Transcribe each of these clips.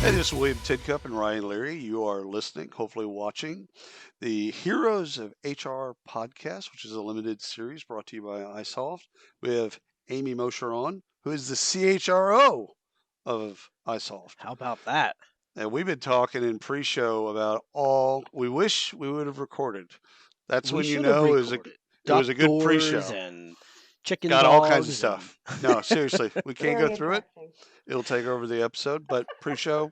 Hey, this is William Tincup and Ryan Leary. You are listening, hopefully watching, the Heroes of HR podcast, which is a limited series brought to you by isolved. We have Amy Mosher on, who is the CHRO of isolved. How about that? And we've been talking in pre-show about all we wish we would have recorded. That's We when you should have know recorded it was duck a good doors pre-show. and chicken Got all kinds of dogs and stuff. No, seriously, we can't go Very through it. interesting. It'll take over the episode, but pre-show,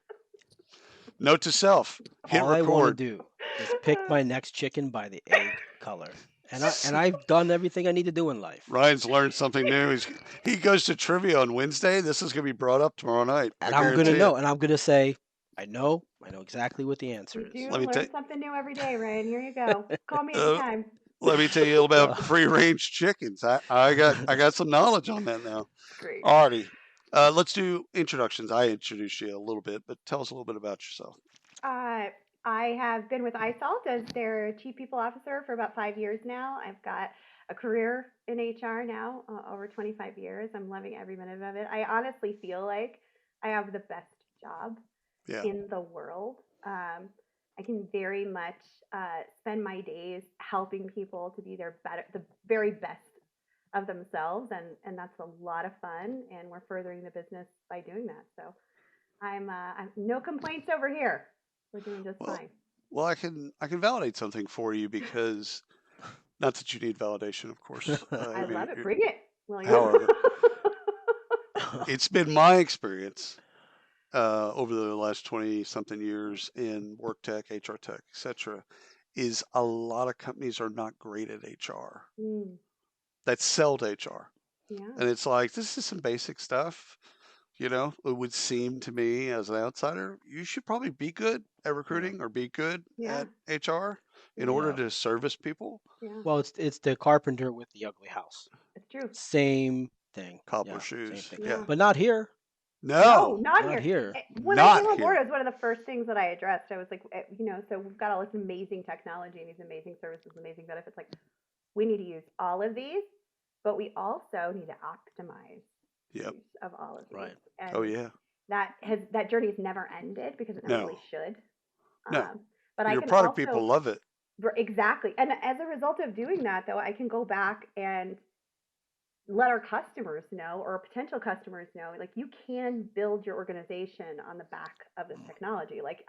note to self, hit all I want to record. do is pick my next chicken by the egg color. And I've done everything I need to do in life. Ryan's learned something new. He goes to trivia on Wednesday. This is going to be brought up tomorrow night. And I I'm gonna guarantee know, it. and I'm gonna say, I know exactly what the answer You is. do Let me learn ta- something new every day, Ryan. Here you go. Call me Uh, anytime. Let me tell you about free-range chickens. I got some knowledge on that now. Great. Alrighty, let's do introductions. I introduced you a little bit, but tell us a little bit about yourself. I have been with isolved as their chief people officer for about 5 years now. I've got a career in HR now, over 25 years. I'm loving every minute of it. I honestly feel like I have the best job Yeah, in the world. I can very much spend my days helping people to be the very best of themselves, and that's a lot of fun. And we're furthering the business by doing that. So I'm no complaints over here. We're doing just well, fine. well, I can validate something for you because not that you need validation, of course. I I mean, love it. Bring it, William. however, it's been my experience over the last 20 something years in work tech, HR tech, etc., is a lot of companies are not great at HR Mm, that sell to HR. yeah. And it's like, this is some basic stuff. It would seem to me as an outsider, you should probably be good at Yeah. recruiting or be good Yeah. at HR in Yeah. order Yeah. to service people. Yeah. Well, it's the carpenter with the ugly house. It's true. Same thing. Cobbler Yeah, same shoes. thing. Yeah. Yeah. But not here. No, No, not Not here. here. When I came not on board, here. it was one of the first things that I addressed. I was like, so we've got all this amazing technology and these amazing services, amazing benefits. Like, we need to use all of these, but we also need to optimize Yep. use of all of these. Right. And Oh, yeah. that journey has never ended because it never No, really should. no. But I Your can product people also love it. exactly, and as a result of doing that, though, I can go back and let our customers know or potential customers know, like, you can build your organization on the back of this technology. Like,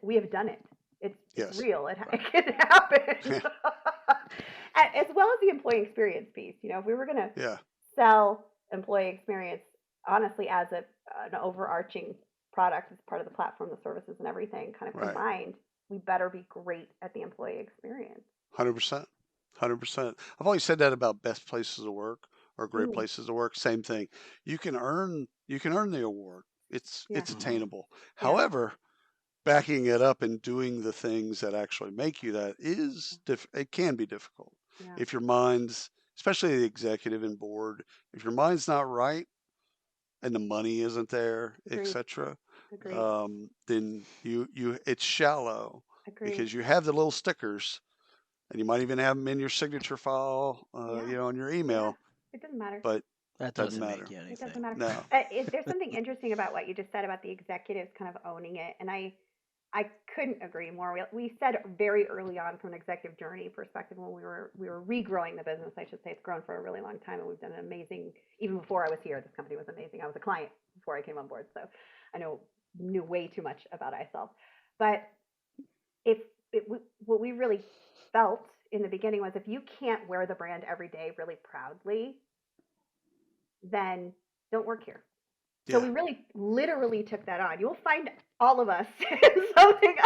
we have done it. It's Yes. real. It Right. can happen. As well as the employee experience piece. If we were going to Yeah. sell employee experience honestly as an overarching product as part of the platform, the services and everything kind of Right. combined, we better be great at the employee experience. 100%. 100%. I've always said that about best places to work or great Mm, places to work. Same thing. You can earn the award. It's yeah, Mhm. attainable. yeah, However, backing it up and doing the things that actually make you that is it can be difficult. yeah. If your mind's, especially the executive and board, if your mind's not right and the money isn't there, Agreed. etc., Agreed. then it's shallow Agreed. because you have the little stickers and you might even have them in your signature file, Yeah. on your Yeah. email, It doesn't matter. but That doesn't doesn't matter. make you It doesn't anything. matter. No. There's something interesting about what you just said about the executives kind of owning it, and I couldn't agree more. We said very early on from an executive journey perspective when we were regrowing the business. I should say it's grown for a really long time, and we've done an amazing. Even before I was here, this company was amazing. I was a client before I came on board, so I knew way too much about iSelf. But what we really felt in the beginning was, if you can't wear the brand every day really proudly, then don't work here. So we Yeah. really literally took that on. You'll find all of us in something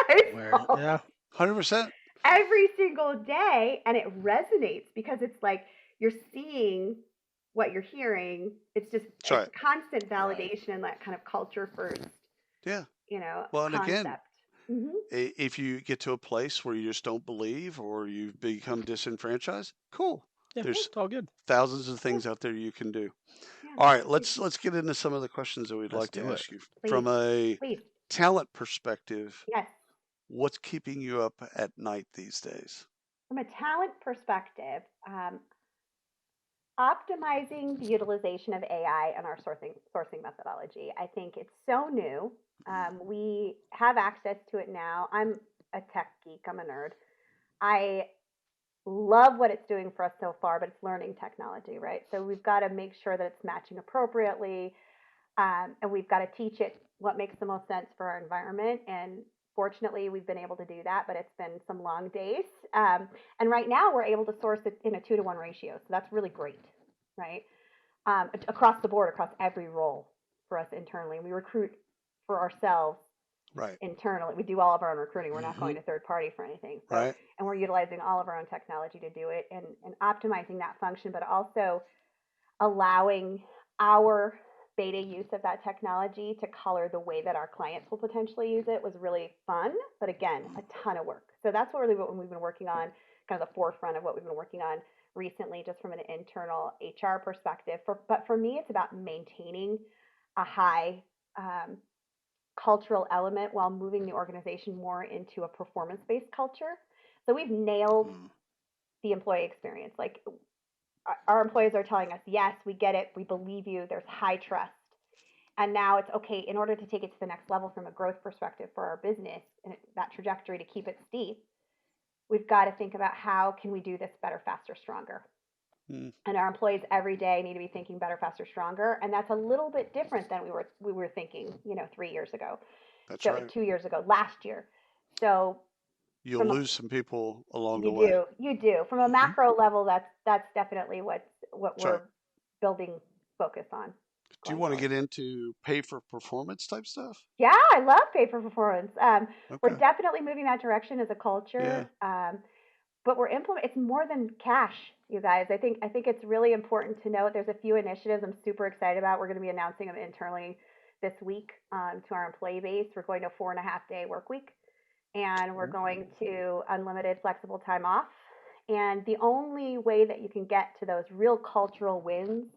Yeah. 100%. every single day, and it resonates because it's like you're seeing what you're hearing. It's just That's right. constant Right. validation and that kind of culture first, Yeah. Well, and concept. again, Hmm. if you get to a place where you just don't believe or you become disenfranchised, cool. Yeah. There's It's all good. thousands of Yeah, things out there you can do. yeah. All right, let's get into some of the questions that we'd Let's like to do it. ask you. Please, From a please. talent perspective, Yes. what's keeping you up at night these days? From a talent perspective, Optimizing the utilization of AI in our sourcing methodology. I think it's so new. We have access to it now. I'm a tech geek. I'm a nerd. I love what it's doing for us so far, but it's learning technology, right? So we've got to make sure that it's matching appropriately, and we've got to teach it what makes the most sense for our environment. And fortunately, we've been able to do that, but it's been some long days. And right now, we're able to source it in a 2-to-1 ratio, so that's really great, right? Across the board, across every role for us internally. We recruit for ourselves Right. internally. We do all of our own recruiting. We're not Mm-hmm. going to third party for anything. So, Right. and we're utilizing all of our own technology to do it and optimizing that function, but also allowing our beta use of that technology to color the way that our clients will potentially use it was really fun, but again, a ton of work. So that's really what we've been working on, kind of the forefront of what we've been working on recently, just from an internal HR perspective. But for me, it's about maintaining a high cultural element while moving the organization more into a performance-based culture. So we've nailed the employee experience. Like our employees are telling us, yes, we get it, we believe you, there's high trust. And now it's okay, in order to take it to the next level from a growth perspective for our business and that trajectory to keep it steep, we've got to think about how can we do this better, faster, stronger. And our employees every day need to be thinking better, faster, stronger. And that's a little bit different than we were thinking, 3 years ago. That's So right. 2 years ago, last year. So You'll lose some people along the you way. do. From a macro level, that's definitely what That's we're right. building focus on. Do you want to get into pay for performance type stuff? Yeah, I love pay for performance. We're Okay. definitely moving that direction as a culture. Yeah. But we're it's more than cash, you guys. I think it's really important to note there's a few initiatives I'm super excited about. We're going to be announcing them internally this week to our employee base. We're going to a 4.5-day work week, and we're going to unlimited flexible time off. And the only way that you can get to those real cultural wins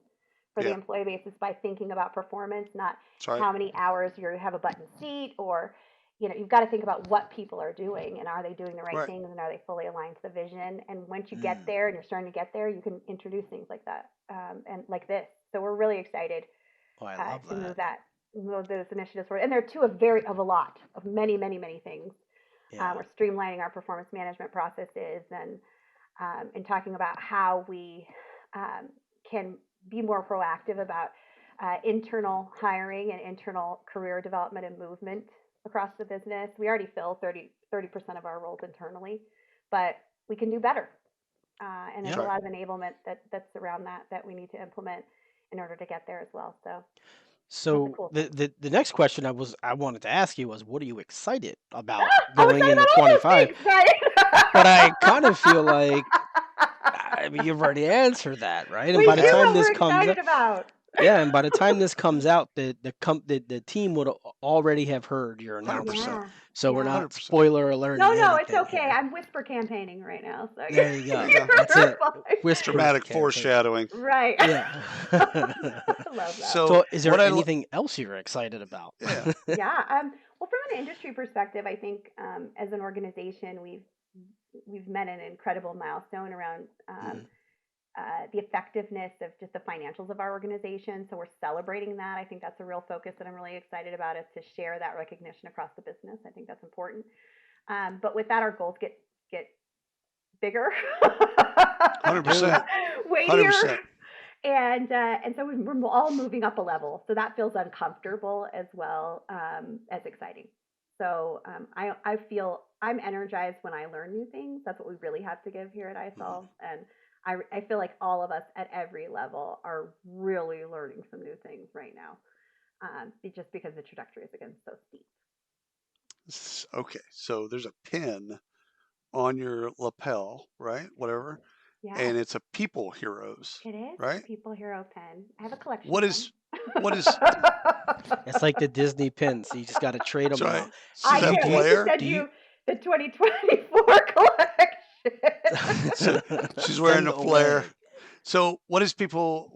for the Yeah. employee base is by thinking about performance, not That's right. how many hours you have a button seat, or you've got to think about what people are doing and are they doing the right Right. things and are they fully aligned to the vision. And once you get there and you're starting to get there, you can introduce things like that and like this. So we're really excited Oh, I love to that. move those initiatives forward. And they're two of a lot of many, many, many things. Yeah. We're streamlining our performance management processes and talking about how we can be more proactive about internal hiring and internal career development and movement across the business. We already fill 30% of our roles internally, but we can do better. And there's Yeah. a lot of enablement that's around that we need to implement in order to get there as well. So lots of So cool the, things. the next question I wanted to ask you was, what are you excited about I'm going excited into about all those 25? things, right? But I kind of feel like, I mean, you've already answered that, right? And We by do the time what this we're comes excited out, about. yeah, and by the time this comes out, the team would already have heard your 100%. announcement. Yeah. So we're Yeah. not 100%. spoiler alerting No, it's anything okay. here. I'm whisper campaigning right now, so There you There go. you go. That's it. fine. Whisper Dramatic campaign. foreshadowing. Right. Yeah. Love that. So So is there what I anything else you're excited about? yeah. Yeah. Well, from an industry perspective, I think as an organization, we've met an incredible milestone around Mhm. the effectiveness of just the financials of our organization. So we're celebrating that. I think that's a real focus that I'm really excited about, is to share that recognition across the business. I think that's important. But with that, our goals get bigger, 100%. weightier, 100%. and so we're all moving up a level. So that feels uncomfortable as well as exciting. So I feel I'm energized when I learn new things. That's what we really have to give here at isolved, and I feel like all of us at every level are really learning some new things right now, just because the trajectory is again so steep. Okay. So there's a pin on your lapel, right? Whatever. Yeah, And it's a people heroes, it is right? People Hero pen. I have a collection What of is them. what is It's like the Disney pins. So you just got to trade them sorry? out. Is I Do you that can't do you wait to Blair? send do you you the 2024 collection. So she's wearing send a flare. away? So what does people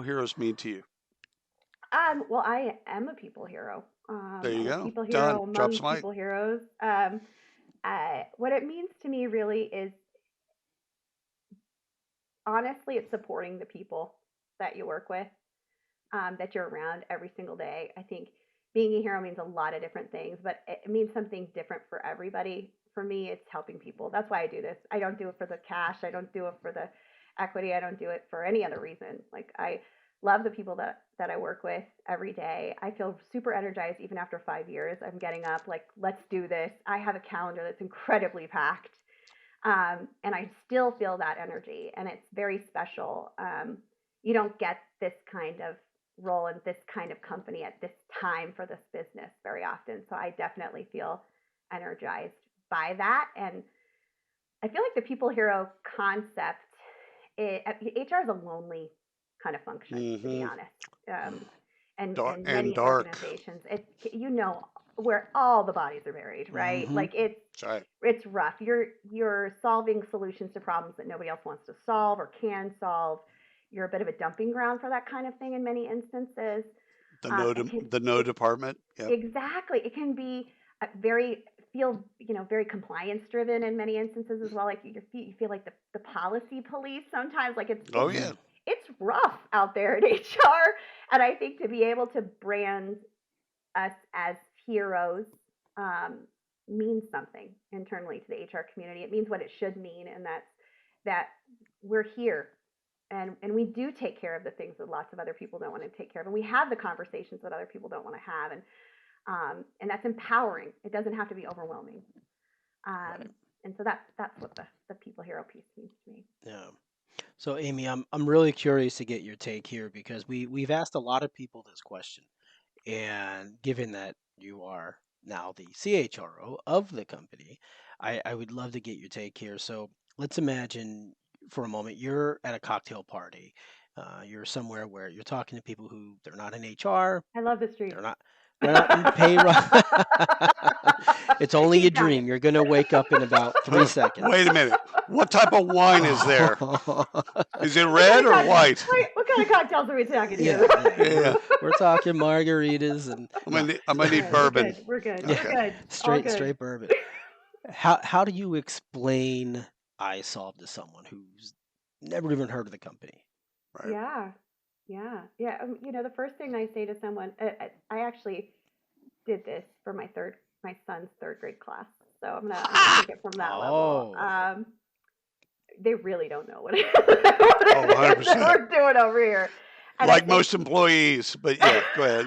heroes mean to you? Well, I am a people hero. There you I'm a go. people Done. hero Drop among some mic. people heroes. What it means to me really is honestly, it's supporting the people that you work with, that you're around every single day. I think being a hero means a lot of different things, but it means something different for everybody. For me, it's helping people. That's why I do this. I don't do it for the cash. I don't do it for the equity. I don't do it for any other reason. Like, I love the people that I work with every day. I feel super energized even after 5 years. I'm getting up like, let's do this. I have a calendar that's incredibly packed. And I still feel that energy, and it's very special. You don't get this kind of role in this kind of company at this time for this business very often. So I definitely feel energized by that. And I feel like the people hero concept, HR is a lonely kind of function, to be Mm-hmm. honest. And And many dark. organizations, where all the bodies are buried, right? Mm-hmm. Like, That's right. it's rough. You're solving solutions to problems that nobody else wants to solve or can solve. You're a bit of a dumping ground for that kind of thing in many instances. It can The no it department. Yep. Exactly. It can be very very compliance driven in many instances as well. Like, you feel like the policy police sometimes. Like, Oh yeah. it's rough out there in HR. And I think to be able to brand us as heroes, um, means something internally to the HR community. It means what it should mean, and that's that we're here, and we do take care of the things that lots of other people don't want to take care of, and we have the conversations that other people don't want to have, and that's empowering. It doesn't have to be overwhelming. Right. And so that's what the people hero piece means to me. Yeah. So Amy, I'm really curious to get your take here because we've asked a lot of people this question. And given that you are now the CHRO of the company, I would love to get your take here. So let's imagine for a moment you're at a cocktail party. You're somewhere where you're talking to people who they're not in HR, I love this they're dream. they're not in payroll. It's only a Keep talking. dream. You're going to wake up in about 3 seconds. Wait a minute. What type of wine is there? Is it What red kind of or white? what kind of cocktails are we talking Yeah, here? Yeah. we're talking margaritas and I might need We're bourbon. good. We're good. yeah, We're Okay. good. All straight good. bourbon. How do you explain iSolve to someone who's never even heard of the company? Right. Yeah. Yeah. Yeah. The first thing I say to someone, I actually did this for my son's third grade class. So I'm gonna take it from that level. Oh, They really don't know what it Oh, is that 100%. we're doing over here. And I Like said, most employees, but yeah, go ahead.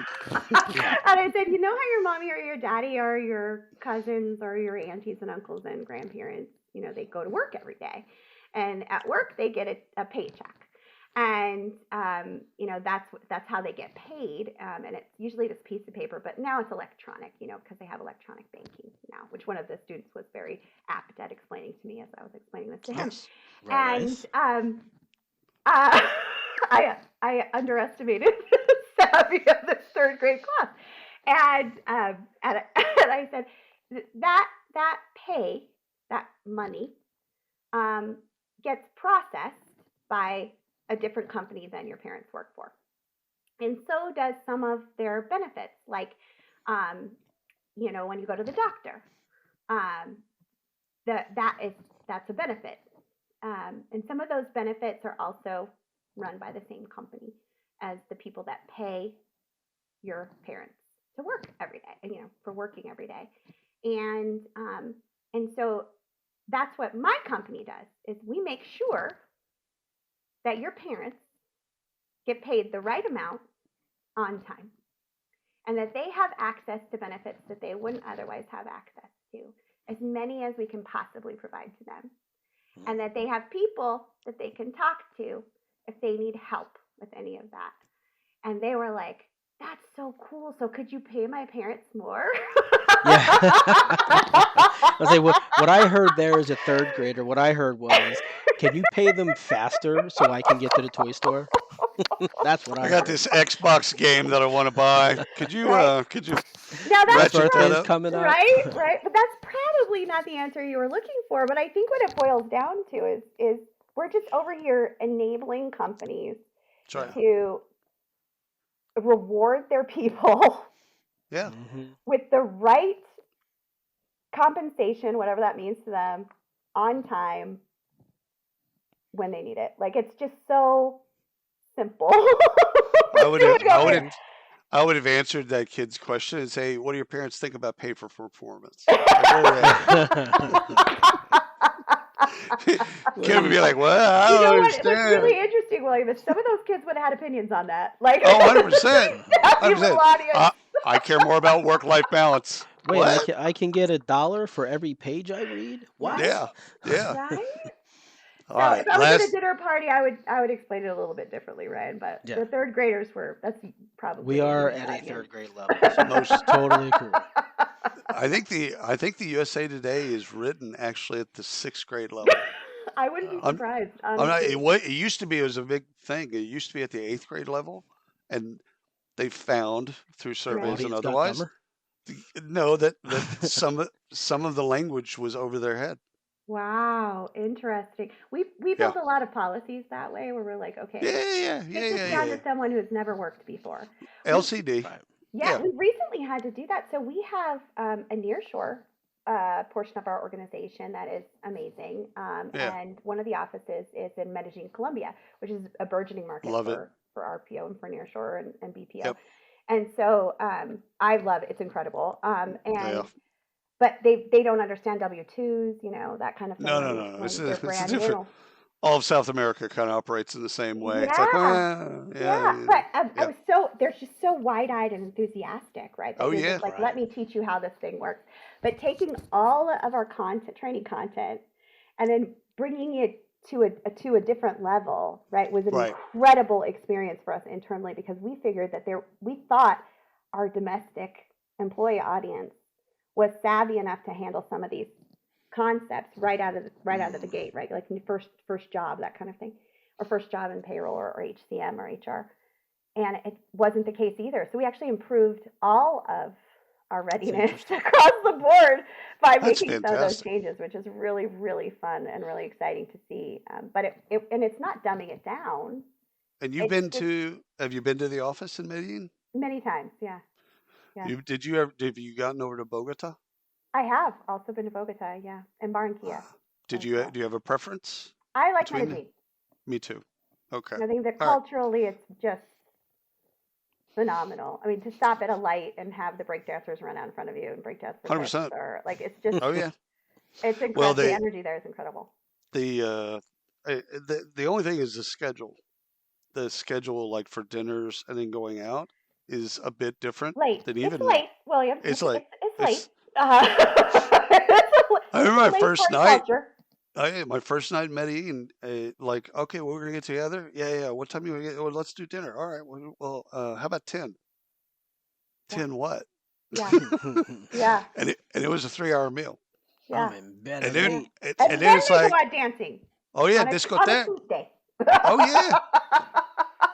yeah. and I said, you know how your mommy or your daddy or your cousins or your aunties and uncles and grandparents, they go to work every day, and at work they get a paycheck, and that's how they get paid, and it's usually this piece of paper, but now it's electronic, because they have electronic banking now, which one of the students was very apt at explaining to me as I was explaining this to him, Yes. Very and nice. uh, I underestimated the savvy of this third grade class, and I said that pay, that money, gets processed by a different company than your parents work for, and so does some of their benefits, like when you go to the doctor, um, that's a benefit, and some of those benefits are also run by the same company as the people that pay your parents to work every day, for working every day. And so that's what my company does, is we make sure that your parents get paid the right amount on time, and that they have access to benefits that they wouldn't otherwise have access to, as many as we can possibly provide to them, and that they have people that they can talk to if they need help with any of that. And they were like, that's so cool. So could you pay my parents more? Yeah. I say what I heard there as a third grader. What I heard was, can you pay them faster so I can get to the toy store? That's what I I got heard. this Xbox game that I want to buy. Could you Right? could you Now My that's ratchet that birthday's up? coming up. right. But that's probably not the answer you were looking for. But I think what it boils down to is we're just over here enabling companies That's right. to reward their people Yeah. Hmm. with the right compensation, whatever that means to them, on time, when they need it. Like it's just so simple. I would Do have, it I over would here. have, I would have answered that kid's question and say, "What do your parents think about pay for performance? Like, where are they at?" Kid would be like, "Well, I You know don't what? What's really understand." interesting, William, is some of those kids would have had opinions on that. Like, Oh, 100%. happy little 100%. audience. I care more about work-life balance. Wait, What? I can get $1 for every page I read? What? Right? Yeah. Yeah. Right? All So if right. I was at a Last. dinner party, I would explain it a little bit differently, Ryan. But Yeah. the third graders that's probably We a are huge at a audience. third grade level, so Most. totally cool. I think the USA Today is written actually at the sixth grade level. I wouldn't be Oh. surprised, I'm not. honestly. It used to be. It was a big thing. It used to be at the eighth grade level, and they found through Your Right. surveys and audience got otherwise, dumber? no, that some of the language was over their head. Wow, interesting. We Yeah. build a lot of policies that way where we're like, Yeah. okay, Yeah. take Yeah. this Yeah. down Yeah. to someone who's never worked before. We LCD. Right. Yeah, Yeah. we recently had to do that. So we have a nearshore portion of our organization that is amazing. Yeah. And one of the offices is in Medellin, Colombia, which is a burgeoning market Love it. for RPO and for nearshore and BPO. Yep. And so I love it. It's incredible. Yeah. But they don't understand W-2s, you know, that kind of thing No. No. No. when they're It's a brand different. new. All of South America kind of operates in the same way. It's like, Yeah. well, Yeah, yeah. but I Yeah. was they're just so wide-eyed and enthusiastic, right? That Oh they're yeah. just like, let Right. me teach you how this thing works. But taking all of our content, training content, and then bringing it to a different level, right, was an Right. incredible experience for us internally because we figured that we thought our domestic employee audience was savvy enough to handle some of these concepts right out of the gate, right? Like first job, that kind of thing, or first job in payroll or HCM or HR. And it wasn't the case either. So we actually improved all of our That's readiness interesting. across the board by That's making some of those fantastic. changes, which is really, really fun and really exciting to see. But and it's not dumbing it down. And It's just have you been to the office in Medellin? many times, yeah, yeah. Have you gotten over to Bogota? I have also been to Bogota, yeah, and Barranquilla as Do well. you have a preference I like between them? Medellin. Me too. Okay. I think that All right. culturally, it's just phenomenal. I mean, to stop at a light and have the breakdancers run out in front of you and break dance for tips, 100%. or like it's just Oh yeah. it's Well, incredible. The energy there is incredible. the only thing is the schedule. The schedule, like for dinners and then going out, is a bit different Late. than It's even. late, William. It's like It's late. it's. I It's remember a my late first party night. culture. My first night in Medellin, like, okay, well, we're gonna get together. Yeah, yeah. What time you want to get? Well, let's do dinner. All right. Well, how about 10? Yeah, 10 what? yeah, yeah, And it was a 3 hour meal. I'm yeah, in bed And at yeah. then 8. And and then then it's they go like, out dancing oh yeah, on a discotheque. Tuesday. Oh yeah.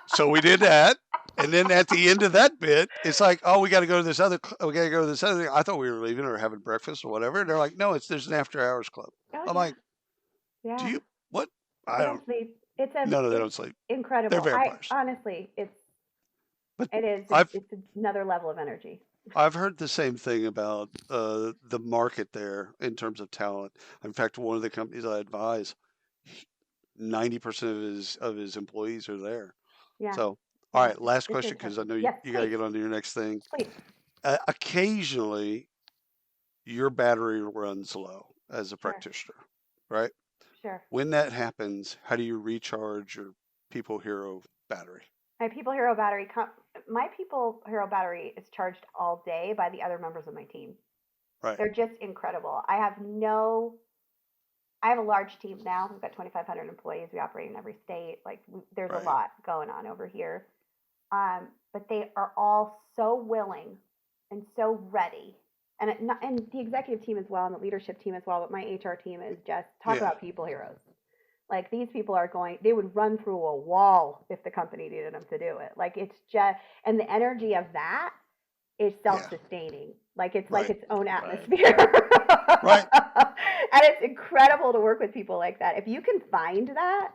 So we did that. And then at the end of that bit, it's like, oh, we got to go to this other. We got to go to this other thing. I thought we were leaving or having breakfast or whatever. And they're like, no, there's an after hours club. Oh I'm yeah, like, do yeah. you what? I They don't don't. sleep. No, they It's don't sleep. They're incredible. I vampires. honestly, But it is. I've It's another level of energy. I've heard the same thing about the market there in terms of talent. In fact, one of the companies I advise, 90% of his employees are there. Yeah, So, all yeah. right, last It's question because I interesting. know Yes, you got to please, get on to your next thing. please. Occasionally, your battery runs low as a Sure, practitioner, right? sure. When that happens, how do you recharge your People Hero battery? My People Hero battery. My People Hero battery is charged all day by the other members of my team. Right, They're just incredible. I have a large team now. We've got 2,500 employees. We operate in every state. Like there's a right, lot going on over here. But they are all so willing and so ready. And the executive team as well, and the leadership team as well. But my HR team is just talk yeah, about people heroes. Like these people they would run through a wall if the company needed them to do it. Like it's just, and the energy of that is yeah, self-sustaining. Like it's like right, its own Right. atmosphere. right, And it's incredible to work with people like that. If you can find that,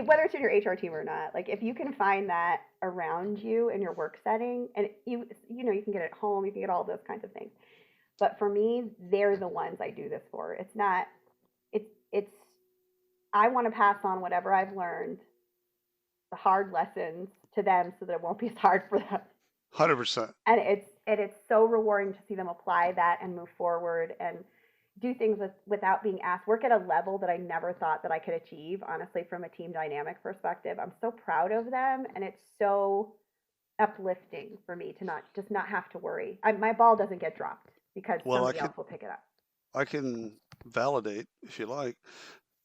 whether it's in your HR team or not, like if you can find that around you in your work setting, and you know you can get it at home, you can get all those kinds of things. But for me, they're the ones I do this for. It's not. It's I want to pass on whatever I've learned, the hard lessons, to them so that it won't be as hard for them. 100%. And it's so rewarding to see them apply that and move forward and do things without being asked. Work at a level that I never thought that I could achieve, honestly, from a team dynamic perspective. I'm so proud of them, and it's so uplifting for me to not have to worry. My ball doesn't get dropped because Well, somebody else will pick it up. I can validate, if you like,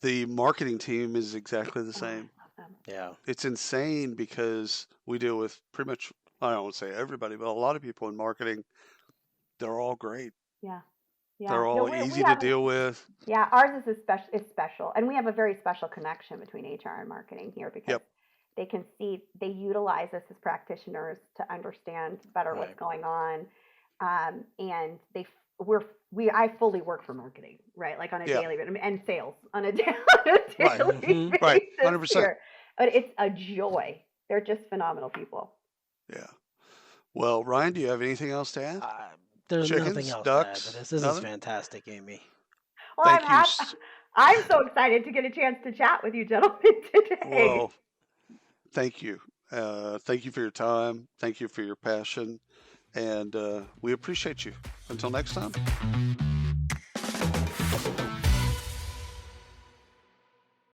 the marketing team is exactly the Oh, same. I love them. Yeah. It's insane because we deal with pretty much, I don't want to say everybody, but a lot of people in marketing. They're all great. Yeah. They're No, all we easy to have deal with. Yeah, ours is special, and we have a very special connection between HR and marketing here because Yep. they utilize us as practitioners to understand better what's Right. going on, and I fully work for marketing, right? Like on a Yeah. daily and sales on a Right. daily Mhm. Right. basis 100%. here. But it's a joy. They're just phenomenal people. Yeah. Well, Ryan, do you have anything else to add? There's nothing Chickens, else to add to ducks, this. This is nothing? fantastic, Amy. Well, Thank you. I'm so excited to get a chance to chat with you gentlemen today. Well, thank you. Thank you for your time. Thank you for your passion. And we appreciate you. Until next time.